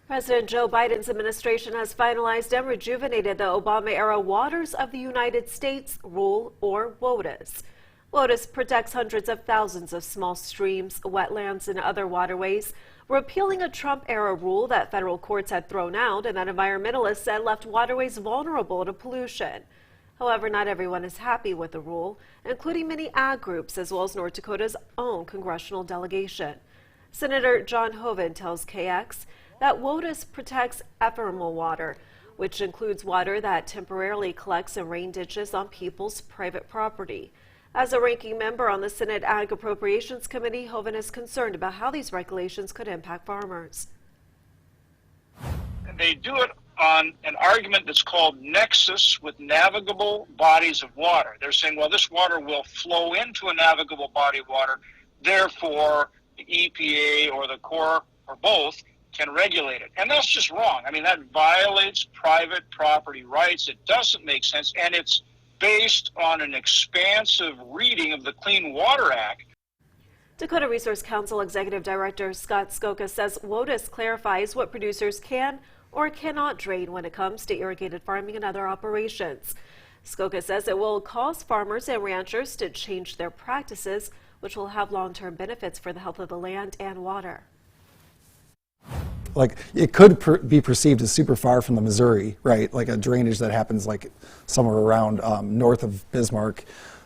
President Joe Biden's administration has finalized and rejuvenated the Obama-era Waters of the United States rule, or WOTUS. WOTUS protects hundreds of thousands of small streams, wetlands, and other waterways, repealing a Trump-era rule that federal courts had thrown out and that environmentalists said left waterways vulnerable to pollution. However, not everyone is happy with the rule, including many ag groups as well as North Dakota's own congressional delegation. Senator John Hoeven tells KX that WOTUS protects ephemeral water, which includes water that temporarily collects in rain ditches on people's private property. As a ranking member on the Senate Ag Appropriations Committee, Hoeven is concerned about how these regulations could impact farmers. They do it on an argument that's called nexus with navigable bodies of water. They're saying, well, this water will flow into a navigable body of water, therefore the EPA or the Corps or both can regulate it. And that's just wrong. I mean, that violates private property rights. It doesn't make sense, and it's based on an expansive reading of the Clean Water Act. Dakota Resource Council Executive Director Scott Skoka says WOTUS clarifies what producers can or cannot drain when it comes to irrigated farming and other operations. Skoka says it will cause farmers and ranchers to change their practices, which will have long-term benefits for the health of the land and water. Like, it could be perceived as super far from the Missouri, right? Like a drainage that happens like somewhere around north of Bismarck,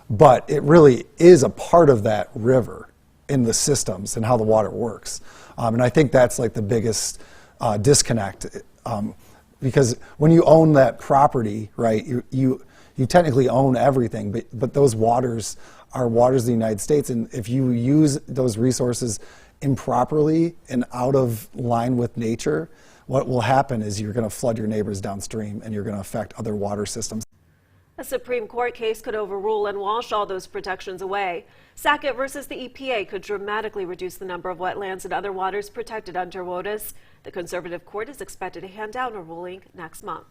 but it really is a part of that river in the systems and how the water works. And I think that's like the biggest disconnect, because when you own that property, right, you technically own everything, but those waters are waters of the United States, and if you use those resources improperly and out of line with nature, what will happen is you're going to flood your neighbors downstream and you're going to affect other water systems. A Supreme Court case could overrule and wash all those protections away. Sackett versus the EPA could dramatically reduce the number of wetlands and other waters protected under WOTUS. The conservative court is expected to hand down a ruling next month.